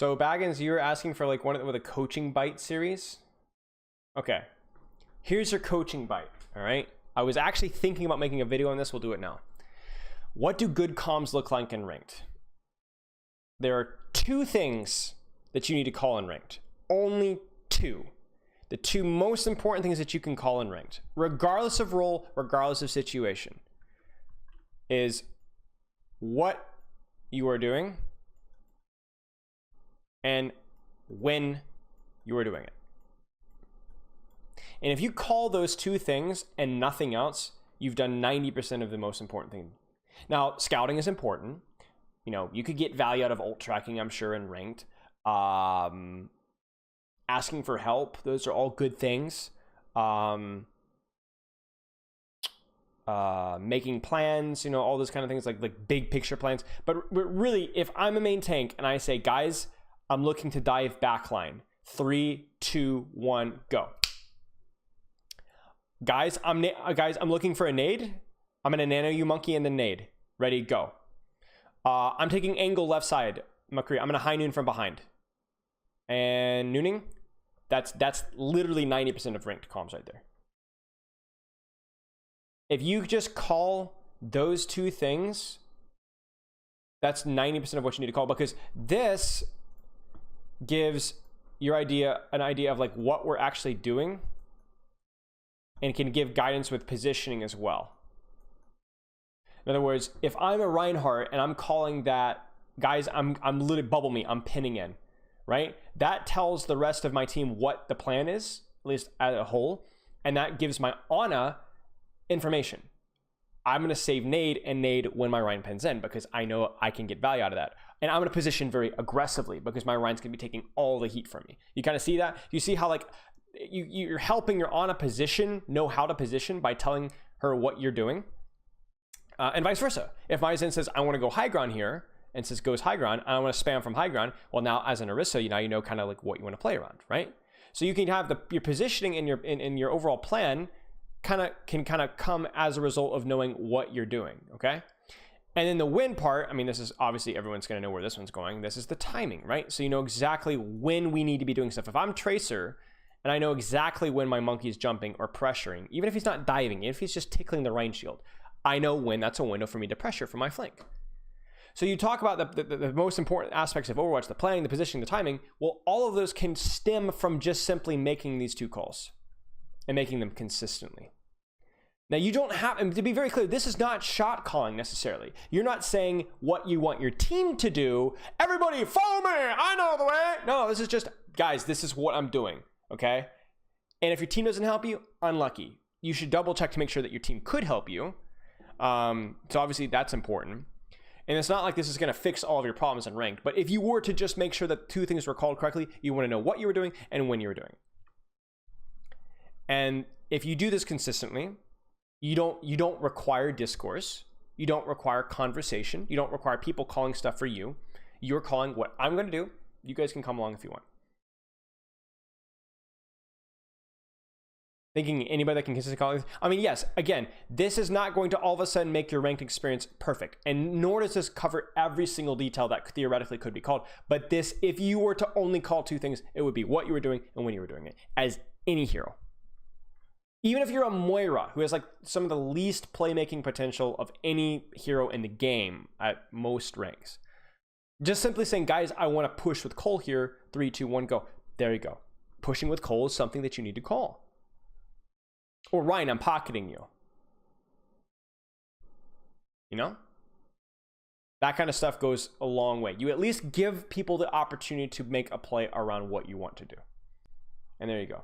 So Baggins, you're asking for like one with a coaching bite series. Okay, here's your coaching bite. All right, I was actually thinking about making a video on this. We'll do it now. What do good comms look like in ranked? There are two things that you need to call in ranked. Only two. The two most important things that you can call in ranked, regardless of role, regardless of situation, is what you are doing and when you are doing it. And if you call those two things and nothing else, you've done 90% of the most important thing. Now, scouting is important. You know, you could get value out of ult tracking, I'm sure, in ranked. Asking for help, those are all good things. Making plans, you know, all those kind of things, like big picture plans. But really, if I'm a main tank and I say, guys, I'm looking to dive backline, 3, 2, 1, go. Guys, I'm looking for a nade. I'm gonna nano you monkey and then nade. Ready, go. I'm taking angle left side, McCree. I'm gonna high noon from behind. And nooning. That's literally 90% of ranked comms right there. If you just call those two things, that's 90% of what you need to call, because this gives your an idea of like what we're actually doing and can give guidance with positioning as well. In other words, if I'm a Reinhardt and I'm calling that, guys, I'm literally bubble me, I'm pinning in, right? That tells the rest of my team what the plan is, at least as a whole, and that gives my Ana information. I'm gonna save nade and nade when my Rein pins in, because I know I can get value out of that. And I'm gonna position very aggressively because my Rein's gonna be taking all the heat from me. You kind of see that? You see how like you're helping your Ana position, know how to position by telling her what you're doing. And vice versa. If my Zen says, I wanna go high ground here, and says goes high ground, and I want to spam from high ground, well, now as an Orisa, you know kind of like what you want to play around, right? So you can have your positioning in your overall plan can come as a result of knowing what you're doing, okay? And then the win part, I mean, this is obviously everyone's going to know where this one's going. This is the timing, right? So you know exactly when we need to be doing stuff. If I'm Tracer and I know exactly when my monkey is jumping or pressuring, even if he's not diving, even if he's just tickling the Rein shield, I know when that's a window for me to pressure from my flank. So you talk about the most important aspects of Overwatch, the planning, the positioning, the timing. Well, all of those can stem from just simply making these two calls and making them consistently. Now, you don't have, and to be very clear, this is not shot calling necessarily. You're not saying what you want your team to do. Everybody follow me, I know the way. No, this is just, guys, this is what I'm doing, okay? And if your team doesn't help you, unlucky. You should double check to make sure that your team could help you. So obviously that's important. And it's not like this is going to fix all of your problems in ranked, but if you were to just make sure that two things were called correctly, you want to know what you were doing and when you were doing. And if you do this consistently, you don't require discourse, you don't require conversation, you don't require people calling stuff for you. You're calling what I'm going to do. You guys can come along if you want. Thinking anybody that can consistently call it. I mean, yes, again, this is not going to all of a sudden make your ranked experience perfect, and nor does this cover every single detail that theoretically could be called. But this, if you were to only call two things, it would be what you were doing and when you were doing it, as any hero. Even if you're a Moira, who has like some of the least playmaking potential of any hero in the game at most ranks. Just simply saying, guys, I want to push with Cole here, 3, 2, 1, go. There you go. Pushing with Cole is something that you need to call. Or Ryan, I'm pocketing you. You know? That kind of stuff goes a long way. You at least give people the opportunity to make a play around what you want to do. And there you go.